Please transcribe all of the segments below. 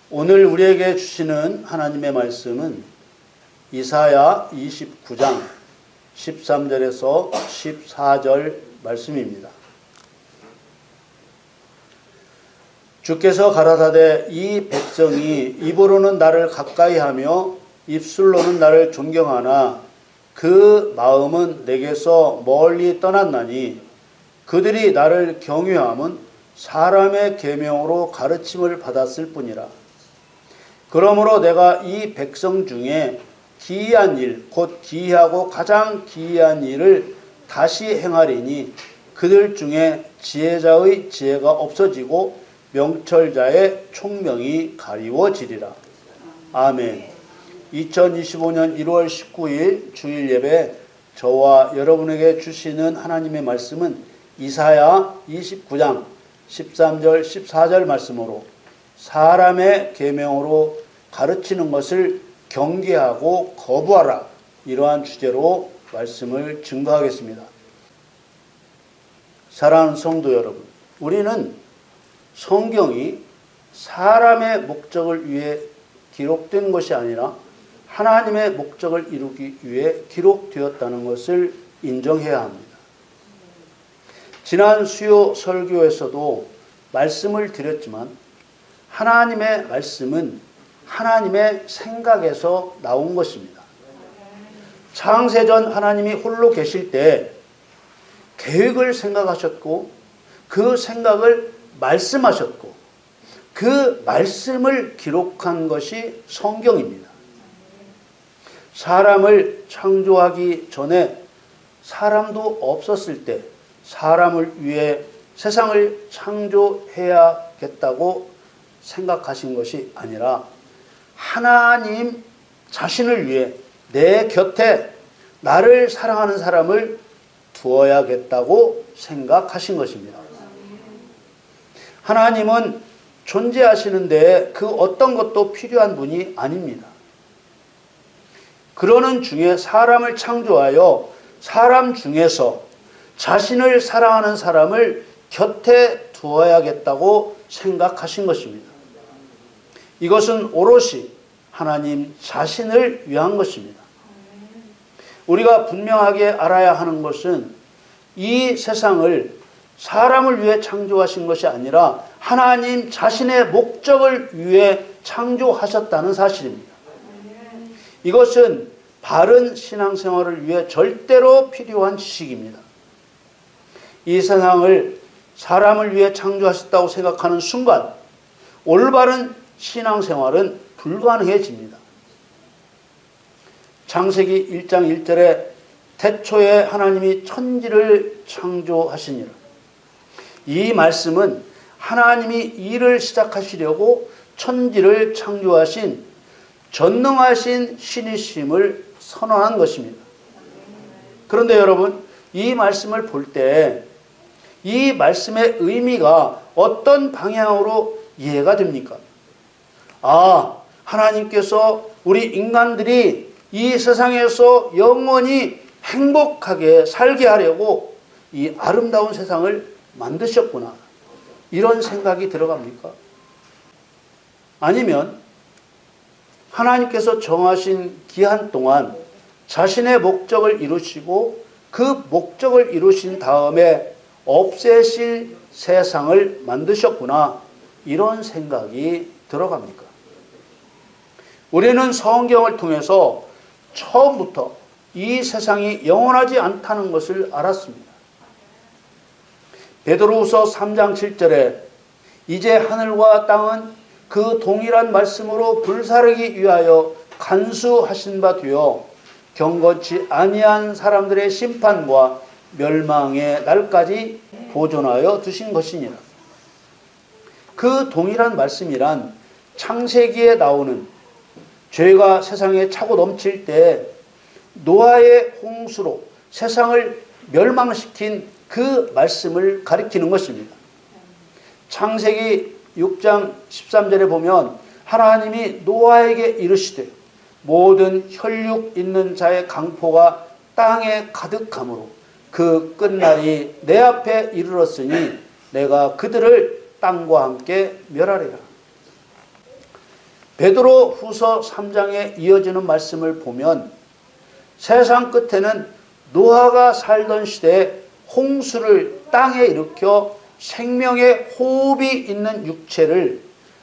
오늘 우리에게 주시는 하나님의 말씀은 이사야 29장 13절에서 14절 말씀입니다. 주께서 가라사대 이 백성이 입으로는 나를 가까이하며 입술로는 나를 존경하나 그 마음은 내게서 멀리 떠났나니 그들이 나를 경유함은 사람의 계명으로 가르침을 받았을 뿐이라. 그러므로 내가 이 백성 중에 기이한 일, 곧 기이하고 가장 기이한 일을 다시 행하리니 그들 중에 지혜자의 지혜가 없어지고 명철자의 총명이 가리워지리라. 아멘. 2025년 1월 19일 주일 예배 저와 여러분에게 주시는 하나님의 말씀은 이사야 29장 13절 14절 말씀으로 사람의 계명으로 가르치는 것을 경계하고 거부하라, 이러한 주제로 말씀을 증거하겠습니다. 사랑하는 성도 여러분, 우리는 성경이 사람의 목적을 위해 기록된 것이 아니라 하나님의 목적을 이루기 위해 기록되었다는 것을 인정해야 합니다. 지난 수요 설교에서도 말씀을 드렸지만 하나님의 말씀은 하나님의 생각에서 나온 것입니다. 창세전 하나님이 홀로 계실 때 계획을 생각하셨고 그 생각을 말씀하셨고 그 말씀을 기록한 것이 성경입니다. 사람을 창조하기 전에 사람도 없었을 때 사람을 위해 세상을 창조해야겠다고 생각하신 것이 아니라 하나님 자신을 위해 내 곁에 나를 사랑하는 사람을 두어야겠다고 생각하신 것입니다. 하나님은 존재하시는데 그 어떤 것도 필요한 분이 아닙니다. 그러는 중에 사람을 창조하여 사람 중에서 자신을 사랑하는 사람을 곁에 두어야겠다고 생각하신 것입니다. 이것은 오롯이 하나님 자신을 위한 것입니다. 우리가 분명하게 알아야 하는 것은 이 세상을 사람을 위해 창조하신 것이 아니라 하나님 자신의 목적을 위해 창조하셨다는 사실입니다. 이것은 바른 신앙생활을 위해 절대로 필요한 지식입니다. 이 세상을 사람을 위해 창조하셨다고 생각하는 순간 올바른 신앙생활은 불가능해집니다. 창세기 1장 1절에 태초에 하나님이 천지를 창조하시니라. 이 말씀은 하나님이 일을 시작하시려고 천지를 창조하신 전능하신 신이심을 선언한 것입니다. 그런데 여러분, 이 말씀을 볼 때 이 말씀의 의미가 어떤 방향으로 이해가 됩니까? 하나님께서 우리 인간들이 이 세상에서 영원히 행복하게 살게 하려고 이 아름다운 세상을 만드셨구나, 이런 생각이 들어갑니까? 아니면 하나님께서 정하신 기한 동안 자신의 목적을 이루시고 그 목적을 이루신 다음에 없애실 세상을 만드셨구나, 이런 생각이 들어갑니까? 우리는 성경을 통해서 처음부터 이 세상이 영원하지 않다는 것을 알았습니다. 베드로후서 3장 7절에 이제 하늘과 땅은 그 동일한 말씀으로 불사르기 위하여 간수하신 바 되어 경건치 아니한 사람들의 심판과 멸망의 날까지 보존하여 두신 것이니라. 그 동일한 말씀이란 창세기에 나오는 죄가 세상에 차고 넘칠 때 노아의 홍수로 세상을 멸망시킨 그 말씀을 가리키는 것입니다. 창세기 6장 13절에 보면 하나님이 노아에게 이르시되 모든 혈육 있는 자의 강포가 땅에 가득함으로 그 끝날이 내 앞에 이르렀으니 내가 그들을 땅과 함께 멸하리라. 베드로 후서 3장에 이어지는 말씀을 보면 세상 끝에는 노아가 살던 시대에 홍수를 땅에 일으켜 생명의 호흡이 있는 육체를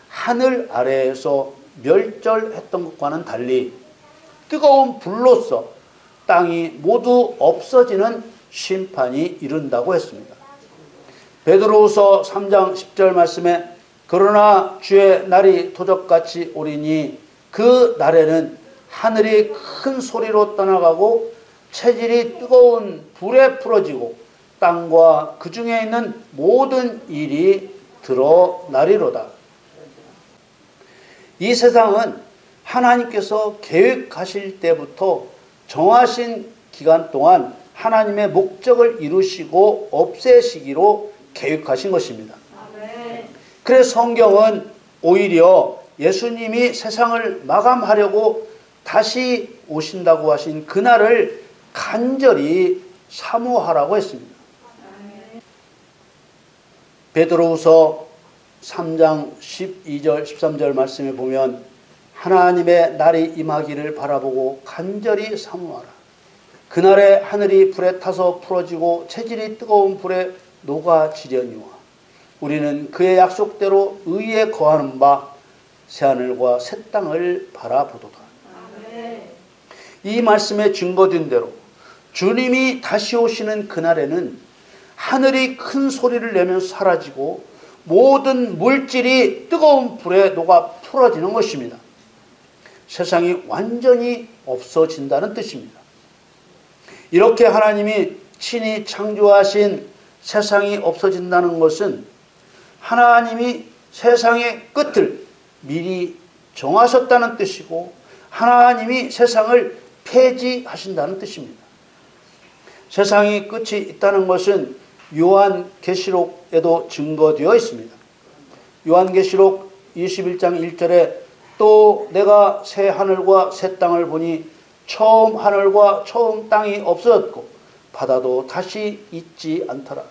하늘 아래에서 멸절했던 것과는 달리 뜨거운 불로써 땅이 모두 없어지는 심판이 이른다고 했습니다. 베드로후서 3장 10절 말씀에 그러나 주의 날이 도적같이 오리니 그 날에는 하늘이 큰 소리로 떠나가고 체질이 뜨거운 불에 풀어지고 땅과 그 중에 있는 모든 일이 드러나리로다. 이 세상은 하나님께서 계획하실 때부터 정하신 기간 동안 하나님의 목적을 이루시고 없애시기로 계획하신 것입니다. 그래서 성경은 오히려 예수님이 세상을 마감하려고 다시 오신다고 하신 그날을 간절히 사모하라고 했습니다. 베드로후서 3장 12절 13절 말씀에 보면 하나님의 날이 임하기를 바라보고 간절히 사모하라. 그날에 하늘이 불에 타서 풀어지고 체질이 뜨거운 불에 녹아지려니와 우리는 그의 약속대로 의에 거하는 바 새하늘과 새 땅을 바라보도다. 이 말씀에 증거된 대로 주님이 다시 오시는 그날에는 하늘이 큰 소리를 내면서 사라지고 모든 물질이 뜨거운 불에 녹아 풀어지는 것입니다. 세상이 완전히 없어진다는 뜻입니다. 이렇게 하나님이 친히 창조하신 세상이 없어진다는 것은 하나님이 세상의 끝을 미리 정하셨다는 뜻이고 하나님이 세상을 폐지하신다는 뜻입니다. 세상이 끝이 있다는 것은 요한계시록에도 증거되어 있습니다. 요한계시록 21장 1절에 또 내가 새 하늘과 새 땅을 보니 처음 하늘과 처음 땅이 없어졌고 바다도 다시 있지 않더라.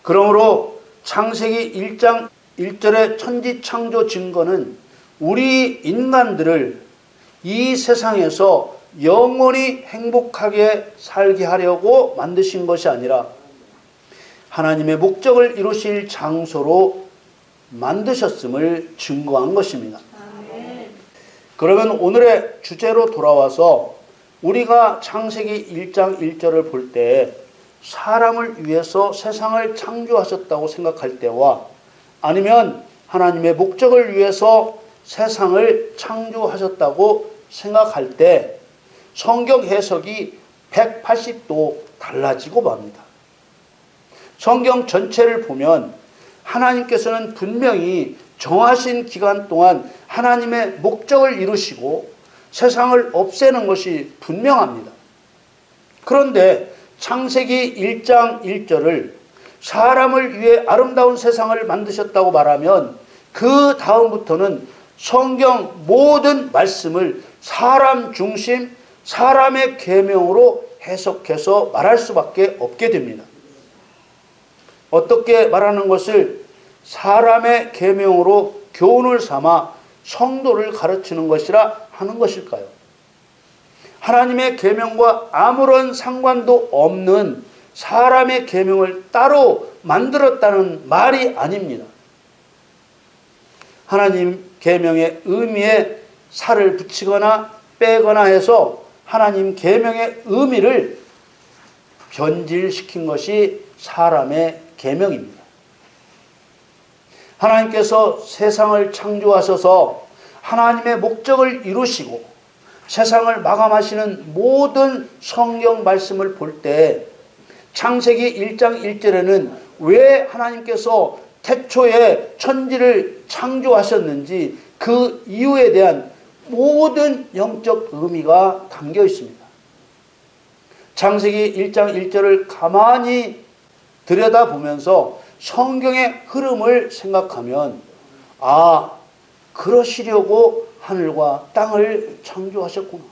그러므로 창세기 1장 1절의 천지창조 증거는 우리 인간들을 이 세상에서 영원히 행복하게 살게 하려고 만드신 것이 아니라 하나님의 목적을 이루실 장소로 만드셨음을 증거한 것입니다. 그러면 오늘의 주제로 돌아와서 우리가 창세기 1장 1절을 볼 때 사람을 위해서 세상을 창조하셨다고 생각할 때와 아니면 하나님의 목적을 위해서 세상을 창조하셨다고 생각할 때 성경 해석이 180도 달라지고 맙니다. 성경 전체를 보면 하나님께서는 분명히 정하신 기간 동안 하나님의 목적을 이루시고 세상을 없애는 것이 분명합니다. 그런데 창세기 1장 1절을 사람을 위해 아름다운 세상을 만드셨다고 말하면 그 다음부터는 성경 모든 말씀을 사람 중심, 사람의 계명으로 해석해서 말할 수밖에 없게 됩니다. 어떻게 말하는 것을 사람의 계명으로 교훈을 삼아 성도를 가르치는 것이라 하는 것일까요? 하나님의 계명과 아무런 상관도 없는 사람의 계명을 따로 만들었다는 말이 아닙니다. 하나님 계명의 의미에 살을 붙이거나 빼거나 해서 하나님 계명의 의미를 변질시킨 것이 사람의 계명입니다. 하나님께서 세상을 창조하셔서 하나님의 목적을 이루시고 세상을 마감하시는 모든 성경 말씀을 볼 때 창세기 1장 1절에는 왜 하나님께서 태초에 천지를 창조하셨는지 그 이유에 대한 모든 영적 의미가 담겨 있습니다. 창세기 1장 1절을 가만히 들여다보면서 성경의 흐름을 생각하면 아, 그러시려고 하늘과 땅을 창조하셨구나.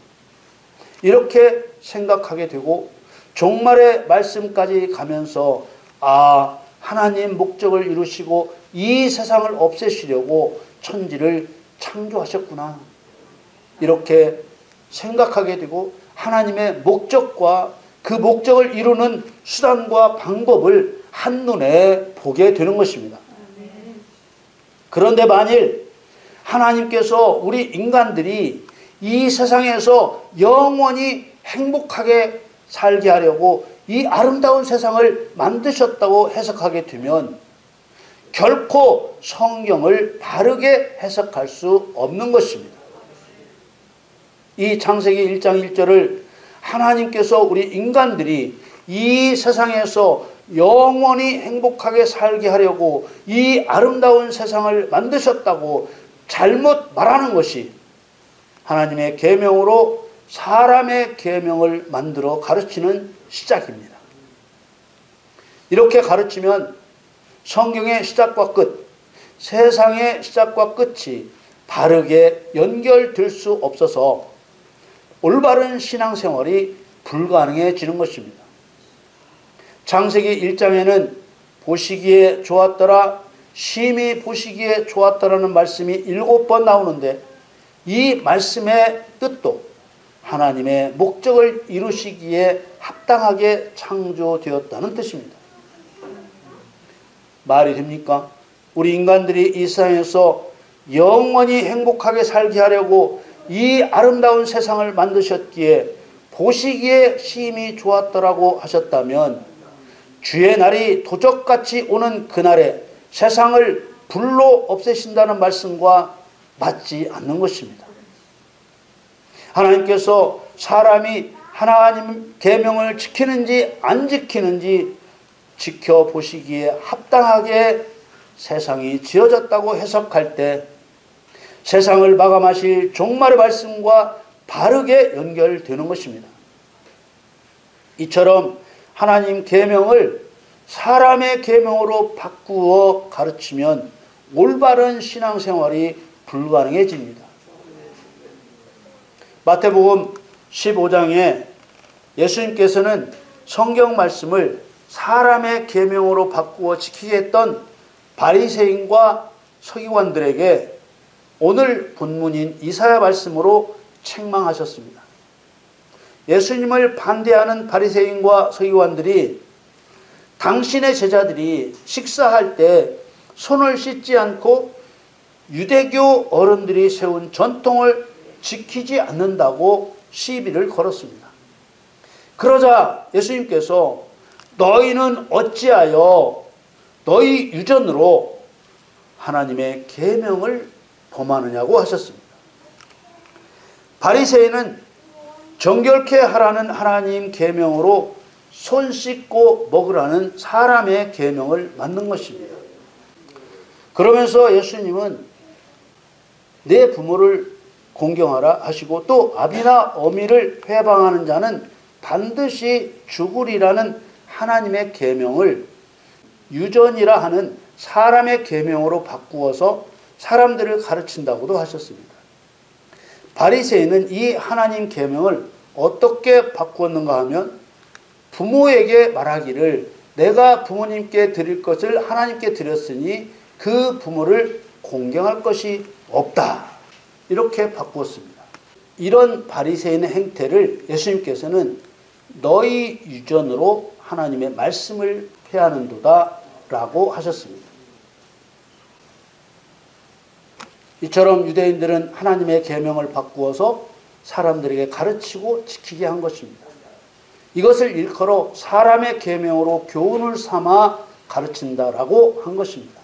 이렇게 생각하게 되고 종말의 말씀까지 가면서 하나님 목적을 이루시고 이 세상을 없애시려고 천지를 창조하셨구나, 이렇게 생각하게 되고 하나님의 목적과 그 목적을 이루는 수단과 방법을 한눈에 보게 되는 것입니다. 그런데 만일 하나님께서 우리 인간들이 이 세상에서 영원히 행복하게 살게 하려고 이 아름다운 세상을 만드셨다고 해석하게 되면 결코 성경을 바르게 해석할 수 없는 것입니다. 이 창세기 1장 1절을 하나님께서 우리 인간들이 이 세상에서 영원히 행복하게 살게 하려고 이 아름다운 세상을 만드셨다고 잘못 말하는 것이 하나님의 계명으로 사람의 계명을 만들어 가르치는 시작입니다. 이렇게 가르치면 성경의 시작과 끝, 세상의 시작과 끝이 바르게 연결될 수 없어서 올바른 신앙생활이 불가능해지는 것입니다. 창세기 1장에는 보시기에 좋았더라, 심히 보시기에 좋았더라는 말씀이 7번 나오는데 이 말씀의 뜻도 하나님의 목적을 이루시기에 합당하게 창조되었다는 뜻입니다. 말이 됩니까? 우리 인간들이 이 세상에서 영원히 행복하게 살게 하려고 이 아름다운 세상을 만드셨기에 보시기에 심히 좋았더라고 하셨다면 주의 날이 도적같이 오는 그날에 세상을 불로 없애신다는 말씀과 맞지 않는 것입니다. 하나님께서 사람이 하나님 계명을 지키는지 안 지키는지 지켜보시기에 합당하게 세상이 지어졌다고 해석할 때 세상을 마감하실 종말의 말씀과 바르게 연결되는 것입니다. 이처럼 하나님 계명을 사람의 계명으로 바꾸어 가르치면 올바른 신앙생활이 불가능해집니다. 마태복음 15장에 예수님께서는 성경 말씀을 사람의 계명으로 바꾸어 지키게 했던 바리새인과 서기관들에게 오늘 본문인 이사야 말씀으로 책망하셨습니다. 예수님을 반대하는 바리새인과 서기관들이 당신의 제자들이 식사할 때 손을 씻지 않고 유대교 어른들이 세운 전통을 지키지 않는다고 시비를 걸었습니다. 그러자 예수님께서 너희는 어찌하여 너희 유전으로 하나님의 계명을 범하느냐고 하셨습니다. 바리새인은 정결케 하라는 하나님 계명으로 손 씻고 먹으라는 사람의 계명을 만든 것입니다. 그러면서 예수님은 내 부모를 공경하라 하시고 또 아비나 어미를 회방하는 자는 반드시 죽으리라는 하나님의 계명을 유전이라 하는 사람의 계명으로 바꾸어서 사람들을 가르친다고도 하셨습니다. 바리새인은 이 하나님 계명을 어떻게 바꾸었는가 하면 부모에게 말하기를 내가 부모님께 드릴 것을 하나님께 드렸으니 그 부모를 공경할 것이 없다, 이렇게 바꾸었습니다. 이런 바리새인의 행태를 예수님께서는 너희 유전으로 하나님의 말씀을 폐하는도다 라고 하셨습니다. 이처럼 유대인들은 하나님의 계명을 바꾸어서 사람들에게 가르치고 지키게 한 것입니다. 이것을 일컬어 사람의 계명으로 교훈을 삼아 가르친다라고 한 것입니다.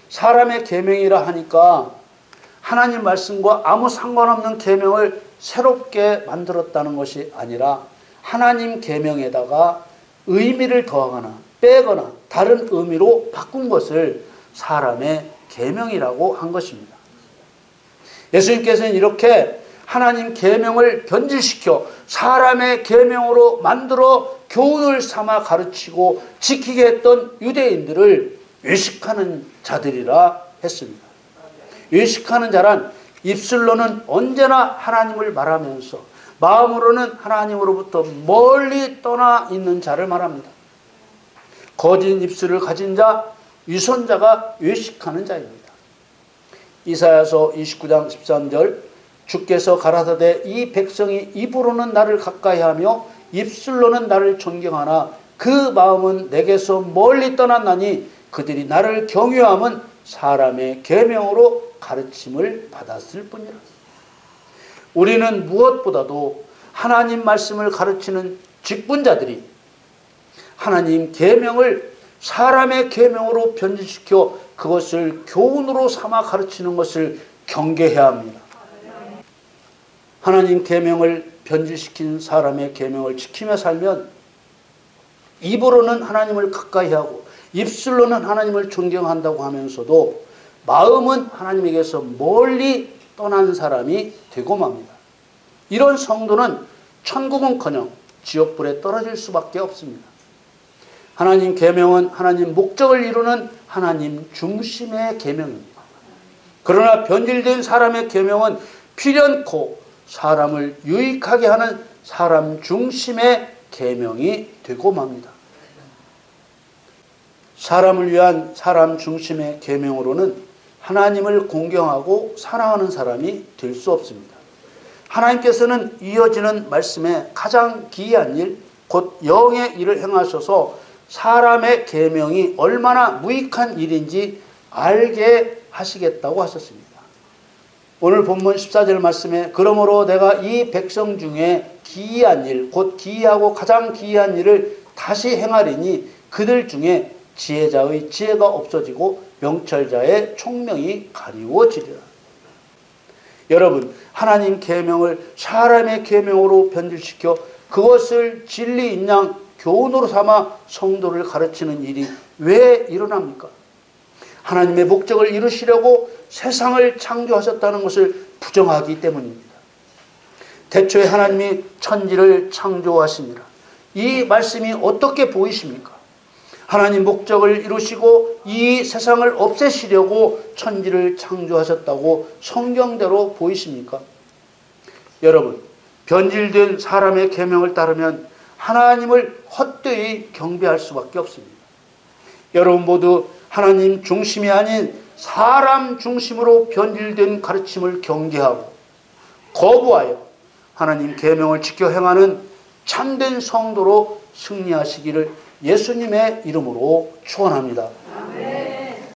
사람의 계명이라 하니까 하나님 말씀과 아무 상관없는 계명을 새롭게 만들었다는 것이 아니라 하나님 계명에다가 의미를 더하거나 빼거나 다른 의미로 바꾼 것을 사람의 계명이라고 한 것입니다. 예수님께서는 이렇게 하나님 계명을 변질시켜 사람의 계명으로 만들어 교훈을 삼아 가르치고 지키게 했던 유대인들을 외식하는 자들이라 했습니다. 외식하는 자란 입술로는 언제나 하나님을 말하면서 마음으로는 하나님으로부터 멀리 떠나 있는 자를 말합니다. 거짓 입술을 가진 자, 위선자가 외식하는 자입니다. 이사야서 29장 13절 주께서 가라사대 이 백성이 입으로는 나를 가까이하며 입술로는 나를 존경하나 그 마음은 내게서 멀리 떠났나니 그들이 나를 경외함은 사람의 계명으로 가르침을 받았을 뿐이라. 우리는 무엇보다도 하나님 말씀을 가르치는 직분자들이 하나님 계명을 사람의 계명으로 변질시켜 그것을 교훈으로 삼아 가르치는 것을 경계해야 합니다. 하나님 계명을 변질시킨 사람의 계명을 지키며 살면 입으로는 하나님을 가까이 하고 입술로는 하나님을 존경한다고 하면서도 마음은 하나님에게서 멀리 떠난 사람이 되고 맙니다. 이런 성도는 천국은커녕 지옥불에 떨어질 수밖에 없습니다. 하나님 계명은 하나님 목적을 이루는 하나님 중심의 계명입니다. 그러나 변질된 사람의 계명은 필연코 사람을 유익하게 하는 사람 중심의 계명이 되고 맙니다. 사람을 위한 사람 중심의 계명으로는 하나님을 공경하고 사랑하는 사람이 될 수 없습니다. 하나님께서는 이어지는 말씀에 가장 기이한 일, 곧 영의 일을 행하셔서 사람의 계명이 얼마나 무익한 일인지 알게 하시겠다고 하셨습니다. 오늘 본문 14절 말씀에 그러므로 내가 이 백성 중에 기이한 일, 곧 기이하고 가장 기이한 일을 다시 행하리니 그들 중에 지혜자의 지혜가 없어지고 명철자의 총명이 가리워지리라. 여러분, 하나님 계명을 사람의 계명으로 변질시켜 그것을 진리인 양 교훈으로 삼아 성도를 가르치는 일이 왜 일어납니까? 하나님의 목적을 이루시려고 세상을 창조하셨다는 것을 부정하기 때문입니다. 태초에 하나님이 천지를 창조하시니라. 이 말씀이 어떻게 보이십니까? 하나님 목적을 이루시고 이 세상을 없애시려고 천지를 창조하셨다고 성경대로 보이십니까? 여러분, 변질된 사람의 계명을 따르면 하나님을 헛되이 경배할 수밖에 없습니다. 여러분 모두 하나님 중심이 아닌 사람 중심으로 변질된 가르침을 경계하고 거부하여 하나님 계명을 지켜 행하는 참된 성도로 승리하시기를 예수님의 이름으로 축원합니다.